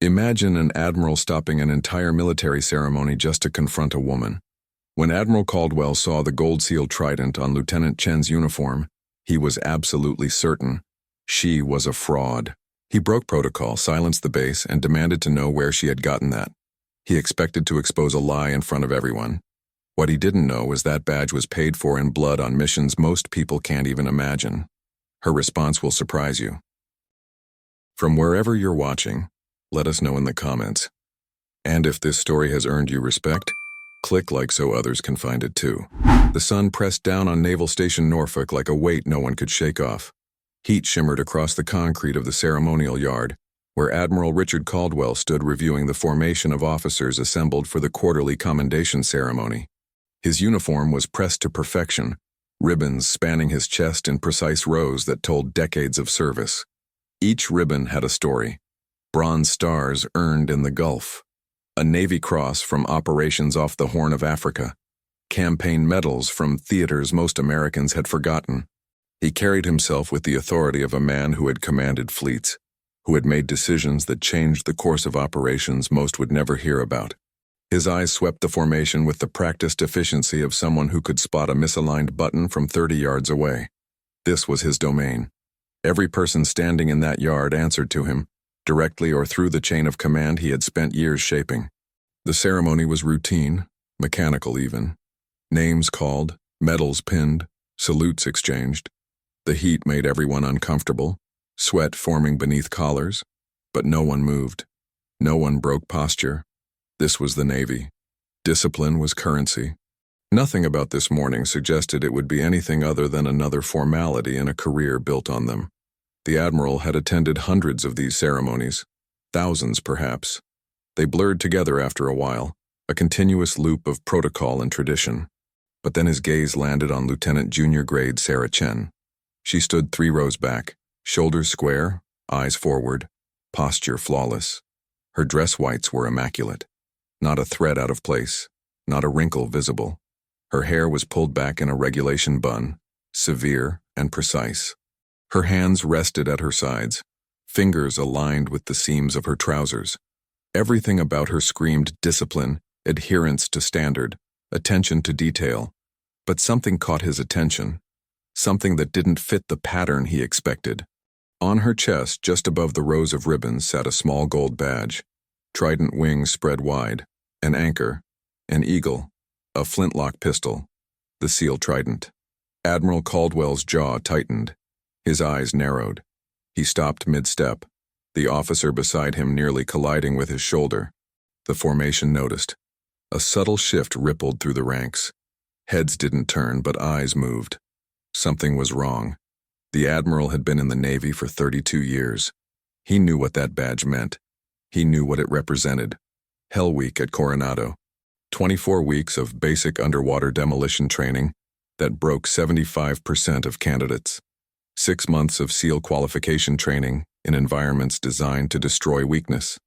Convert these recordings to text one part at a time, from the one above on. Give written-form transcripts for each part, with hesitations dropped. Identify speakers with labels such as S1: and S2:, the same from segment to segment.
S1: Imagine an admiral stopping an entire military ceremony just to confront a woman. When Admiral Caldwell saw the gold seal trident on Lieutenant Chen's uniform, he was absolutely certain she was a fraud. He broke protocol, silenced the base, and demanded to know where she had gotten that. He expected to expose a lie in front of everyone. What he didn't know was that badge was paid for in blood on missions most people can't even imagine. Her response will surprise you. From wherever you're watching, let us know in the comments. And if this story has earned you respect, click like so others can find it too. The sun pressed down on Naval Station Norfolk like a weight no one could shake off. Heat shimmered across the concrete of the ceremonial yard, where Admiral Richard Caldwell stood reviewing the formation of officers assembled for the quarterly commendation ceremony. His uniform was pressed to perfection, ribbons spanning his chest in precise rows that told decades of service. Each ribbon had a story. Bronze stars earned in the Gulf, a Navy Cross from operations off the Horn of Africa, campaign medals from theaters most Americans had forgotten. He carried himself with the authority of a man who had commanded fleets, who had made decisions that changed the course of operations most would never hear about. His eyes swept the formation with the practiced efficiency of someone who could spot a misaligned button from 30 yards away. This was his domain. Every person standing in that yard answered to him, directly or through the chain of command he had spent years shaping. The ceremony was routine, mechanical even. Names called, medals pinned, salutes exchanged. The heat made everyone uncomfortable, sweat forming beneath collars, but no one moved. No one broke posture. This was the Navy. Discipline was currency. Nothing about this morning suggested it would be anything other than another formality in a career built on them. The Admiral had attended hundreds of these ceremonies, thousands perhaps. They blurred together after a while, a continuous loop of protocol and tradition. But then his gaze landed on Lieutenant Junior Grade Sarah Chen. She stood 3 rows back, shoulders square, eyes forward, posture flawless. Her dress whites were immaculate. Not a thread out of place, not a wrinkle visible. Her hair was pulled back in a regulation bun, severe and precise. Her hands rested at her sides, fingers aligned with the seams of her trousers. Everything about her screamed discipline, adherence to standard, attention to detail. But something caught his attention, something that didn't fit the pattern he expected. On her chest, just above the rows of ribbons, sat a small gold badge, trident wings spread wide, an anchor, an eagle, a flintlock pistol, the seal trident. Admiral Caldwell's jaw tightened. His eyes narrowed. He stopped mid-step, the officer beside him nearly colliding with his shoulder. The formation noticed. A subtle shift rippled through the ranks. Heads didn't turn, but eyes moved. Something was wrong. The Admiral had been in the Navy for 32 years. He knew what that badge meant. He knew what it represented. Hell Week at Coronado. 24 weeks of basic underwater demolition training that broke 75% of candidates. 6 months of SEAL qualification training in environments designed to destroy weakness.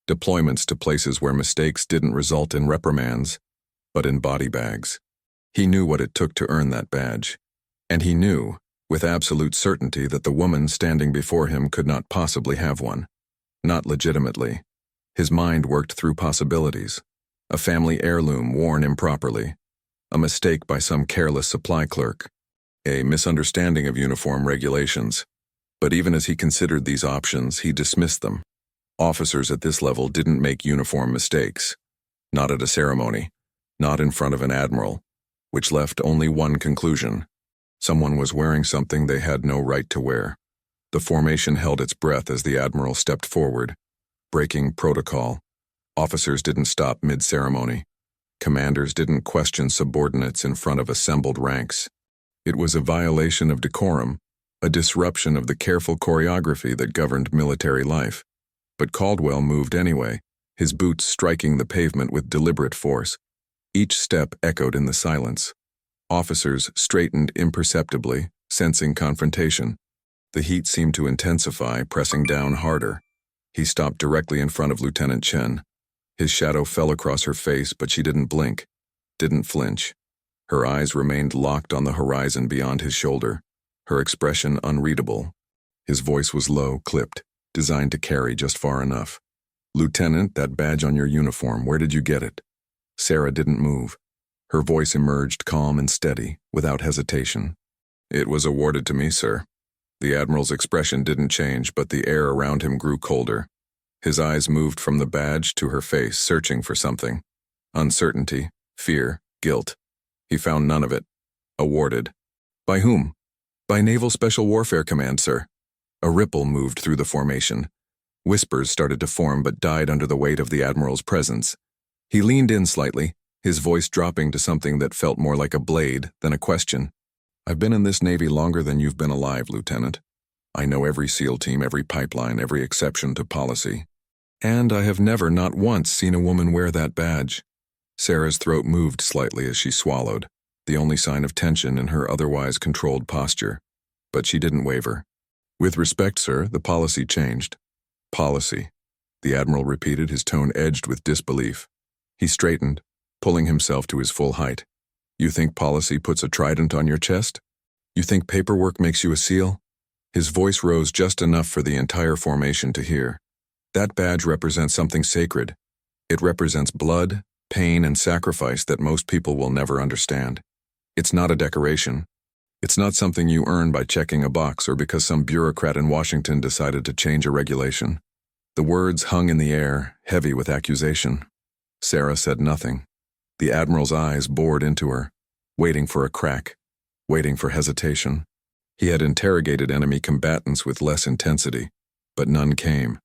S1: Deployments to places where mistakes didn't result in reprimands, but in body bags. He knew what it took to earn that badge. And he knew, with absolute certainty, that the woman standing before him could not possibly have one. Not legitimately. His mind worked through possibilities. A family heirloom worn improperly. A mistake by some careless supply clerk. A misunderstanding of uniform regulations. But even as he considered these options, he dismissed them. Officers at this level didn't make uniform mistakes. Not at a ceremony. Not in front of an admiral. Which left only one conclusion. Someone was wearing something they had no right to wear. The formation held its breath as the admiral stepped forward, breaking protocol. Officers didn't stop mid-ceremony. Commanders didn't question subordinates in front of assembled ranks. It was a violation of decorum, a disruption of the careful choreography that governed military life. But Caldwell moved anyway, his boots striking the pavement with deliberate force. Each step echoed in the silence. Officers straightened imperceptibly, sensing confrontation. The heat seemed to intensify, pressing down harder. He stopped directly in front of Lieutenant Chen. His shadow fell across her face, but she didn't blink, didn't flinch. Her eyes remained locked on the horizon beyond his shoulder, her expression unreadable. His voice was low, clipped, designed to carry just far enough. "Lieutenant, that badge on your uniform, where did you get it?" Sarah didn't move. Her voice emerged calm and steady, without hesitation. "It was awarded to me, sir." The Admiral's expression didn't change, but the air around him grew colder. His eyes moved from the badge to her face, searching for something. Uncertainty, fear, guilt. He found none of it. Awarded. "By whom?" "By Naval Special Warfare Command, sir." A ripple moved through the formation. Whispers started to form but died under the weight of the Admiral's presence. He leaned in slightly, his voice dropping to something that felt more like a blade than a question. "I've been in this Navy longer than you've been alive, Lieutenant. I know every SEAL team, every pipeline, every exception to policy. And I have never, not once, seen a woman wear that badge." Sarah's throat moved slightly as she swallowed, the only sign of tension in her otherwise controlled posture. But she didn't waver. "With respect, sir, the policy changed." "Policy," the Admiral repeated, his tone edged with disbelief. He straightened, pulling himself to his full height. "You think policy puts a trident on your chest? You think paperwork makes you a SEAL?" His voice rose just enough for the entire formation to hear. "That badge represents something sacred. It represents blood, pain, and sacrifice that most people will never understand. It's not a decoration. It's not something you earn by checking a box or because some bureaucrat in Washington decided to change a regulation." The words hung in the air, heavy with accusation. Sarah said nothing. The Admiral's eyes bored into her, waiting for a crack, waiting for hesitation. He had interrogated enemy combatants with less intensity, but none came.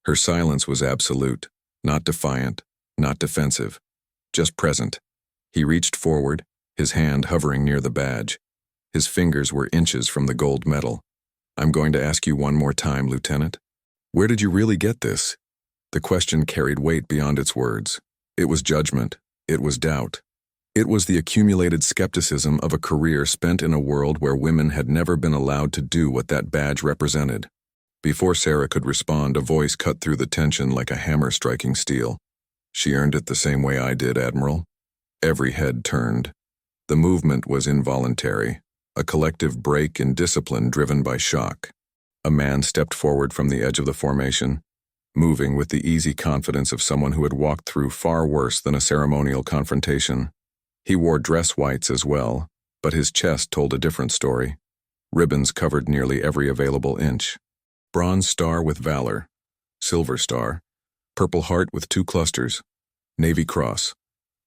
S1: Her silence was absolute, not defiant, not defensive, just present. He reached forward, his hand hovering near the badge. His fingers were inches from the gold medal. "I'm going to ask you one more time, Lieutenant. Where did you really get this?" The question carried weight beyond its words. It was judgment. It was doubt. It was the accumulated skepticism of a career spent in a world where women had never been allowed to do what that badge represented. Before Sarah could respond, a voice cut through the tension like a hammer striking steel. "She earned it the same way I did, Admiral." Every head turned. The movement was involuntary, a collective break in discipline driven by shock. A man stepped forward from the edge of the formation, moving with the easy confidence of someone who had walked through far worse than a ceremonial confrontation. He wore dress whites as well, but his chest told a different story. Ribbons covered nearly every available inch. Bronze star with valor, silver star, purple heart with 2 clusters, Navy Cross,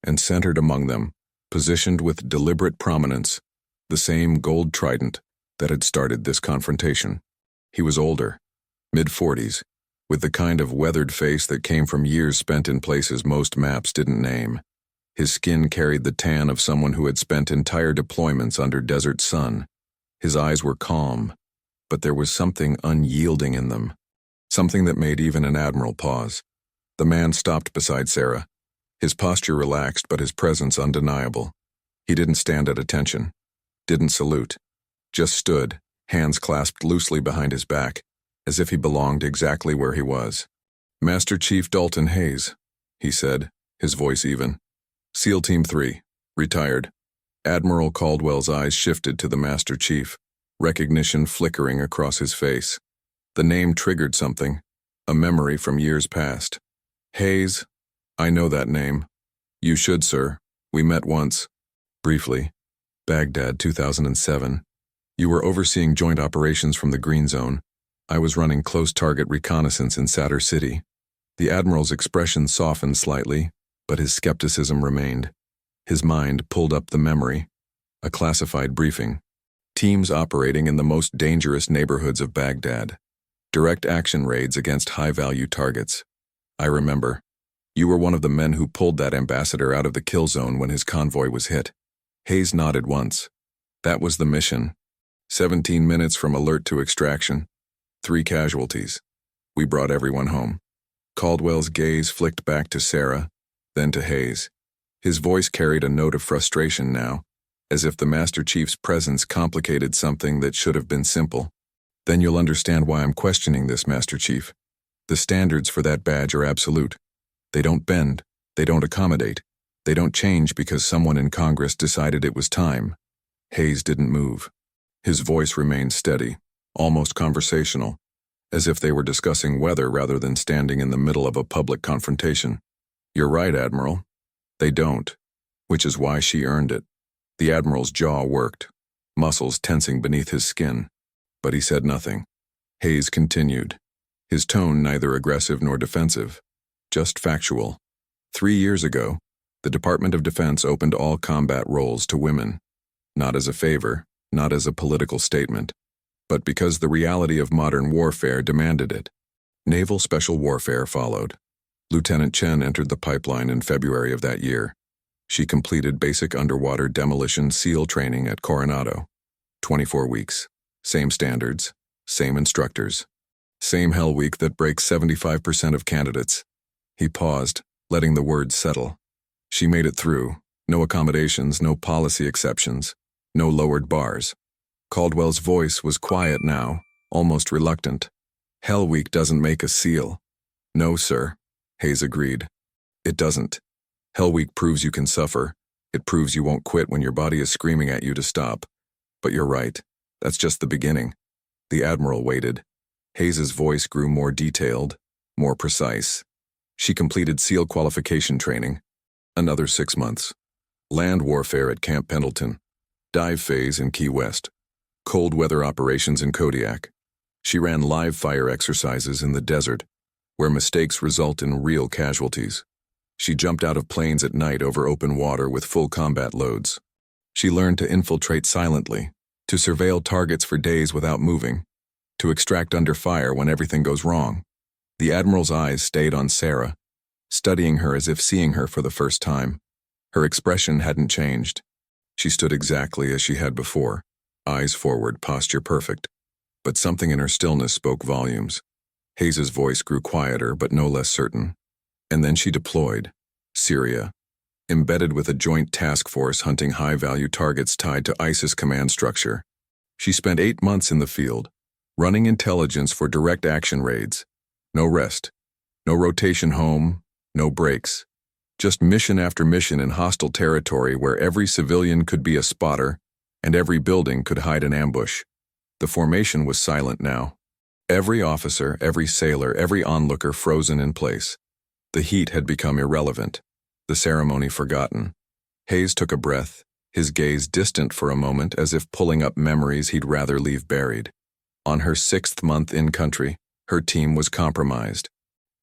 S1: and centered among them, positioned with deliberate prominence, the same gold trident that had started this confrontation. He was older, mid-40s, with the kind of weathered face that came from years spent in places most maps didn't name. His skin carried the tan of someone who had spent entire deployments under desert sun. His eyes were calm, but there was something unyielding in them, something that made even an admiral pause. The man stopped beside Sarah, his posture relaxed but his presence undeniable. He didn't stand at attention, didn't salute, just stood, hands clasped loosely behind his back, as if he belonged exactly where he was. "Master Chief Dalton Hayes," he said, his voice even. "SEAL Team 3, retired." Admiral Caldwell's eyes shifted to the Master Chief, recognition flickering across his face. The name triggered something, a memory from years past. "Hayes, I know that name." "You should, sir. We met once." "Briefly. Baghdad, 2007. You were overseeing joint operations from the Green Zone. I was running close target reconnaissance in Sadr City." The Admiral's expression softened slightly, but his skepticism remained. His mind pulled up the memory. A classified briefing. Teams operating in the most dangerous neighborhoods of Baghdad. Direct action raids against high-value targets. "I remember. You were one of the men who pulled that ambassador out of the kill zone when his convoy was hit." Hayes nodded once. "That was the mission. 17 minutes from alert to extraction. 3 casualties. We brought everyone home." Caldwell's gaze flicked back to Sarah, then to Hayes. His voice carried a note of frustration now, as if the Master Chief's presence complicated something that should have been simple. "Then you'll understand why I'm questioning this, Master Chief. The standards for that badge are absolute. They don't bend, they don't accommodate, they don't change because someone in Congress decided it was time." Hayes didn't move. His voice remained steady, almost conversational. as if they were discussing weather rather than standing in the middle of a public confrontation. "You're right, Admiral. They don't, which is why she earned it." The Admiral's jaw worked, muscles tensing beneath his skin, but he said nothing. Hayes continued, his tone neither aggressive nor defensive, just factual. 3 years ago, the Department of Defense opened all combat roles to women, not as a favor, not as a political statement, but because the reality of modern warfare demanded it. Naval Special Warfare followed. Lieutenant Chen entered the pipeline in February of that year. She completed basic underwater demolition SEAL training at Coronado. 24 weeks. Same standards, same instructors. Same hell week that breaks 75% of candidates. He paused, letting the words settle. She made it through. No accommodations, no policy exceptions, no lowered bars. Caldwell's voice was quiet now, almost reluctant. "Hell Week doesn't make a SEAL." "No, sir," Hayes agreed. "It doesn't. Hell Week proves you can suffer. It proves you won't quit when your body is screaming at you to stop. But you're right. That's just the beginning." The Admiral waited. Hayes's voice grew more detailed, more precise. She completed SEAL qualification training. Another 6 months. Land warfare at Camp Pendleton. Dive phase in Key West. Cold weather operations in Kodiak. She ran live fire exercises in the desert, where mistakes result in real casualties. She jumped out of planes at night over open water with full combat loads. She learned to infiltrate silently, to surveil targets for days without moving, to extract under fire when everything goes wrong. The Admiral's eyes stayed on Sarah, studying her as if seeing her for the first time. Her expression hadn't changed. She stood exactly as she had before, eyes forward, posture perfect. But something in her stillness spoke volumes. Hayes's voice grew quieter but no less certain. And then she deployed. Syria. Embedded with a joint task force hunting high-value targets tied to ISIS command structure. She spent 8 months in the field, running intelligence for direct action raids. No rest. No rotation home. No breaks. Just mission after mission in hostile territory where every civilian could be a spotter and every building could hide an ambush. The formation was silent now. Every officer, every sailor, every onlooker frozen in place. The heat had become irrelevant, the ceremony forgotten. Hayes took a breath, his gaze distant for a moment as if pulling up memories he'd rather leave buried. On her 6th month in country, her team was compromised.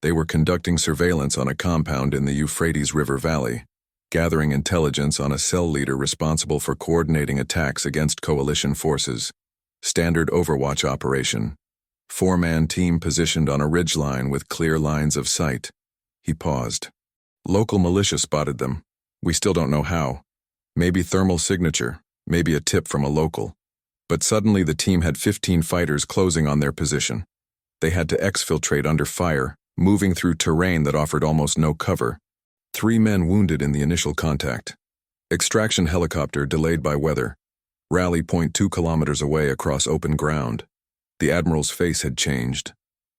S1: They were conducting surveillance on a compound in the Euphrates River Valley, gathering intelligence on a cell leader responsible for coordinating attacks against coalition forces. Standard Overwatch operation. 4-man team positioned on a ridgeline with clear lines of sight. He paused. Local militia spotted them. We still don't know how. Maybe thermal signature, maybe a tip from a local. But suddenly the team had 15 fighters closing on their position. They had to exfiltrate under fire, moving through terrain that offered almost no cover. 3 men wounded in the initial contact. Extraction helicopter delayed by weather. Rally point 2 kilometers away across open ground. The Admiral's face had changed.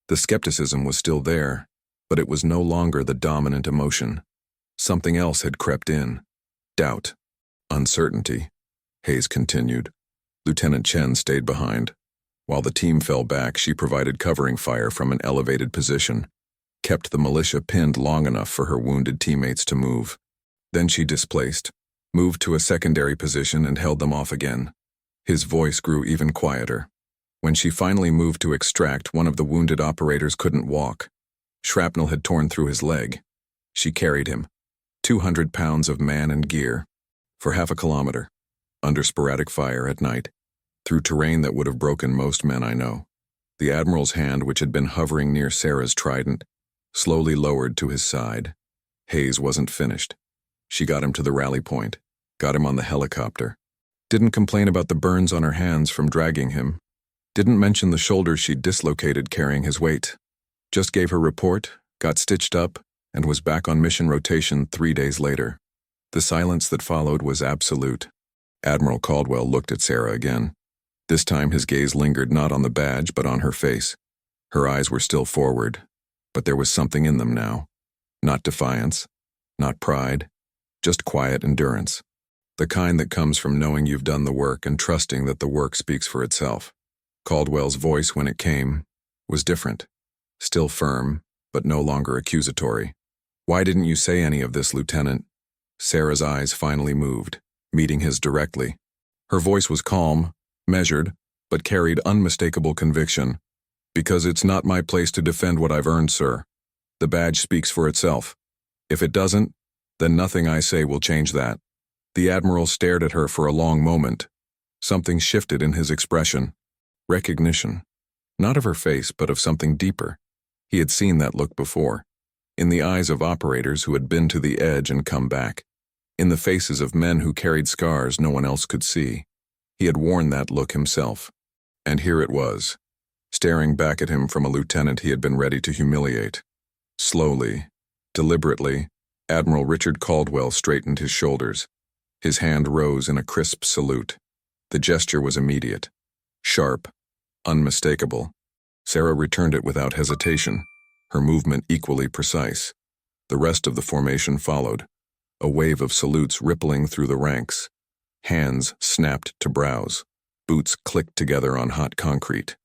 S1: The skepticism was still there, but it was no longer the dominant emotion. Something else had crept in. Doubt. Uncertainty. Hayes continued. Lieutenant Chen stayed behind. While the team fell back, she provided covering fire from an elevated position, kept the militia pinned long enough for her wounded teammates to move. Then she displaced, moved to a secondary position and held them off again. His voice grew even quieter. When she finally moved to extract, one of the wounded operators couldn't walk. Shrapnel had torn through his leg. She carried him, 200 pounds of man and gear, for half a kilometer, under sporadic fire at night, through terrain that would have broken most men I know. The Admiral's hand, which had been hovering near Sarah's trident, slowly lowered to his side. Hayes wasn't finished. She got him to the rally point, got him on the helicopter. Didn't complain about the burns on her hands from dragging him. Didn't mention the shoulders she'd dislocated carrying his weight. Just gave her report, got stitched up, and was back on mission rotation 3 days later. The silence that followed was absolute. Admiral Caldwell looked at Sarah again. This time his gaze lingered not on the badge but on her face. Her eyes were still forward, but there was something in them now. Not defiance, not pride, just quiet endurance. The kind that comes from knowing you've done the work and trusting that the work speaks for itself. Caldwell's voice, when it came, was different. Still firm, but no longer accusatory. "Why didn't you say any of this, Lieutenant?" Sarah's eyes finally moved, meeting his directly. Her voice was calm, measured, but carried unmistakable conviction. "Because it's not my place to defend what I've earned, sir. The badge speaks for itself. If it doesn't, then nothing I say will change that." The Admiral stared at her for a long moment. Something shifted in his expression. Recognition. Not of her face, but of something deeper. He had seen that look before. In the eyes of operators who had been to the edge and come back. In the faces of men who carried scars no one else could see. He had worn that look himself. And here it was, staring back at him from a lieutenant he had been ready to humiliate. Slowly, deliberately, Admiral Richard Caldwell straightened his shoulders. His hand rose in a crisp salute. The gesture was immediate, sharp, unmistakable. Sarah returned it without hesitation, her movement equally precise. The rest of the formation followed, a wave of salutes rippling through the ranks. Hands snapped to brows, boots clicked together on hot concrete.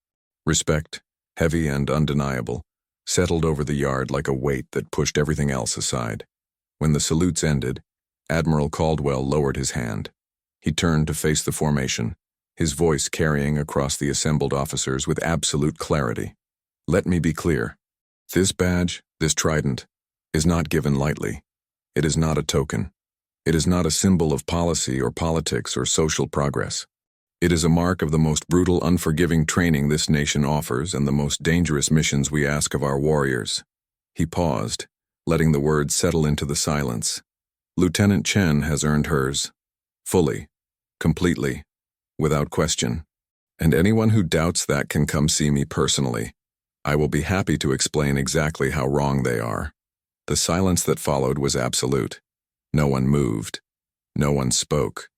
S1: Respect, heavy and undeniable, settled over the yard like a weight that pushed everything else aside. When the salutes ended, Admiral Caldwell lowered his hand. He turned to face the formation, his voice carrying across the assembled officers with absolute clarity. "Let me be clear. This badge, this trident, is not given lightly. It is not a token. It is not a symbol of policy or politics or social progress. It is a mark of the most brutal, unforgiving training this nation offers and the most dangerous missions we ask of our warriors." He paused, letting the words settle into the silence. "Lieutenant Chen has earned hers. Fully. Completely. Without question. And anyone who doubts that can come see me personally. I will be happy to explain exactly how wrong they are." The silence that followed was absolute. No one moved. No one spoke.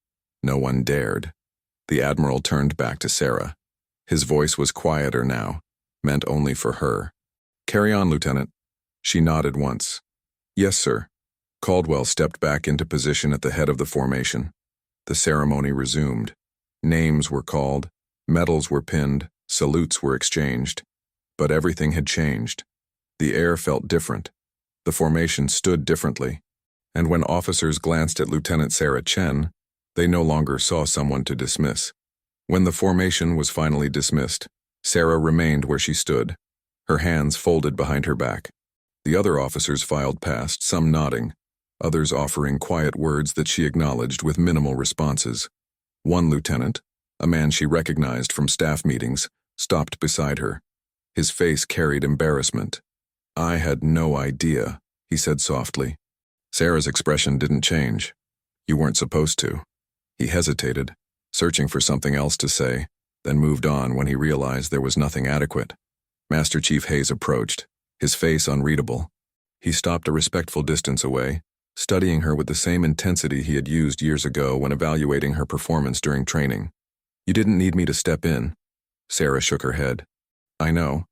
S1: No one dared. The Admiral turned back to Sarah. His voice was quieter now, meant only for her. "Carry on, Lieutenant." She nodded once. "Yes, sir." Caldwell stepped back into position at the head of the formation. The ceremony resumed. Names were called, medals were pinned, salutes were exchanged. But everything had changed. The air felt different. The formation stood differently. And when officers glanced at Lieutenant Sarah Chen, they no longer saw someone to dismiss. When the formation was finally dismissed, Sarah remained where she stood, her hands folded behind her back. The other officers filed past, some nodding, others offering quiet words that she acknowledged with minimal responses. One lieutenant, a man she recognized from staff meetings, stopped beside her. His face carried embarrassment. "I had no idea," he said softly. Sarah's expression didn't change. "You weren't supposed to." He hesitated, searching for something else to say, then moved on when he realized there was nothing adequate. Master Chief Hayes approached, his face unreadable. He stopped a respectful distance away, studying her with the same intensity he had used years ago when evaluating her performance during training. "You didn't need me to step in." Sarah shook her head. "I know.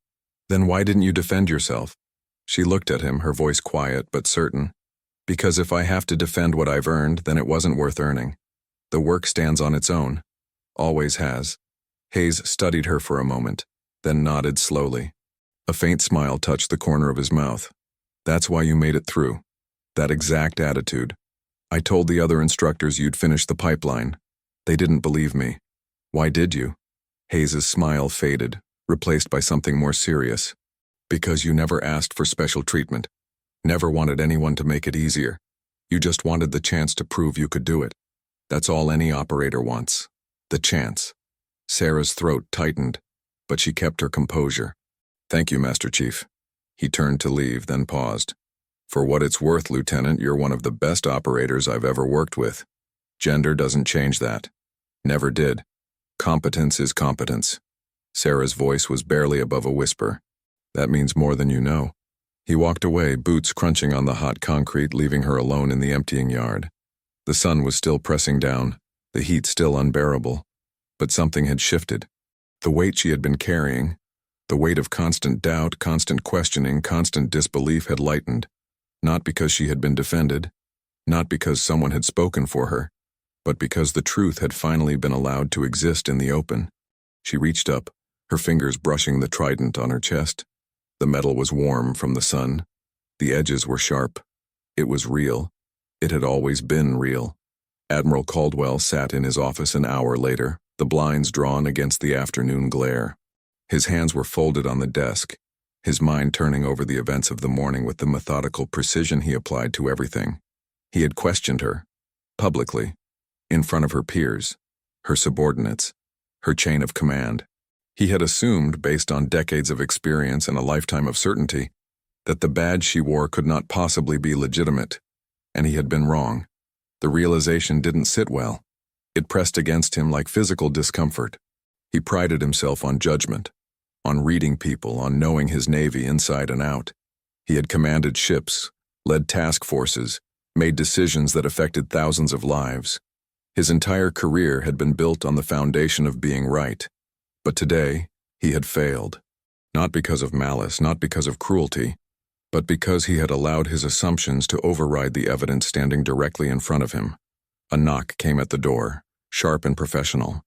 S1: Then why didn't you defend yourself?" She looked at him, her voice quiet but certain. "Because if I have to defend what I've earned, then it wasn't worth earning. The work stands on its own. Always has." Hayes studied her for a moment, then nodded slowly. A faint smile touched the corner of his mouth. "That's why you made it through. That exact attitude. I told the other instructors you'd finish the pipeline. They didn't believe me. Why did you?" Hayes' smile faded, replaced by something more serious. "Because you never asked for special treatment. Never wanted anyone to make it easier. You just wanted the chance to prove you could do it. That's all any operator wants. The chance." Sarah's throat tightened, but she kept her composure. "Thank you, Master Chief." He turned to leave, then paused. "For what it's worth, Lieutenant, you're one of the best operators I've ever worked with. Gender doesn't change that. Never did. Competence is competence." Sarah's voice was barely above a whisper. "That means more than you know." He walked away, boots crunching on the hot concrete, leaving her alone in the emptying yard. The sun was still pressing down, the heat still unbearable. But something had shifted. The weight she had been carrying, the weight of constant doubt, constant questioning, constant disbelief had lightened. Not because she had been defended, not because someone had spoken for her, but because the truth had finally been allowed to exist in the open. She reached up, her fingers brushing the trident on her chest. The metal was warm from the sun. The edges were sharp. It was real. It had always been real. Admiral Caldwell sat in his office an hour later, the blinds drawn against the afternoon glare. His hands were folded on the desk, his mind turning over the events of the morning with the methodical precision he applied to everything. He had questioned her, publicly, in front of her peers, her subordinates, her chain of command. He had assumed, based on decades of experience and a lifetime of certainty, that the badge she wore could not possibly be legitimate, and he had been wrong. The realization didn't sit well. It pressed against him like physical discomfort. He prided himself on judgment, on reading people, on knowing his Navy inside and out. He had commanded ships, led task forces, made decisions that affected thousands of lives. His entire career had been built on the foundation of being right. But today, he had failed. Not because of malice, not because of cruelty, but because he had allowed his assumptions to override the evidence standing directly in front of him. A knock came at the door, sharp and professional.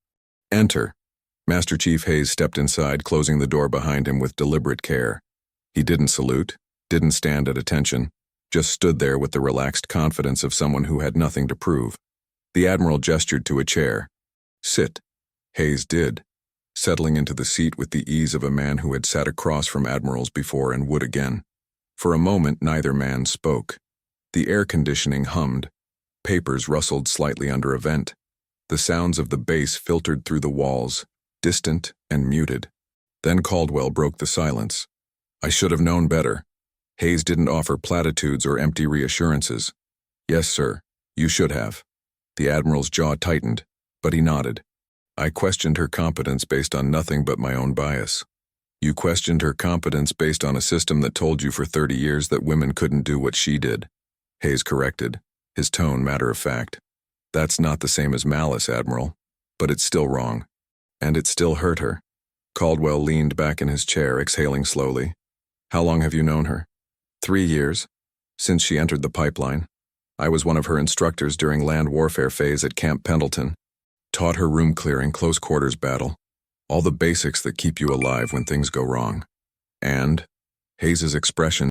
S1: "Enter." Master Chief Hayes stepped inside, closing the door behind him with deliberate care. He didn't salute, didn't stand at attention, just stood there with the relaxed confidence of someone who had nothing to prove. The Admiral gestured to a chair. "Sit." Hayes did, settling into the seat with the ease of a man who had sat across from admirals before and would again. For a moment, neither man spoke. The air conditioning hummed. Papers rustled slightly under a vent. The sounds of the base filtered through the walls, distant and muted. Then Caldwell broke the silence. "I should have known better." Hayes didn't offer platitudes or empty reassurances. "Yes, sir, you should have." The Admiral's jaw tightened, but he nodded. "I questioned her competence based on nothing but my own bias." "You questioned her competence based on a system that told you for 30 years that women couldn't do what she did," Hayes corrected, his tone matter of fact. "That's not the same as malice, Admiral, but it's still wrong. And it still hurt her." Caldwell leaned back in his chair, exhaling slowly. "How long have you known her?" 3 years, since she entered the pipeline. I was one of her instructors during land warfare phase at Camp Pendleton. Taught her room clearing, close quarters battle, all the basics that keep you alive when things go wrong. And," Hayes's expression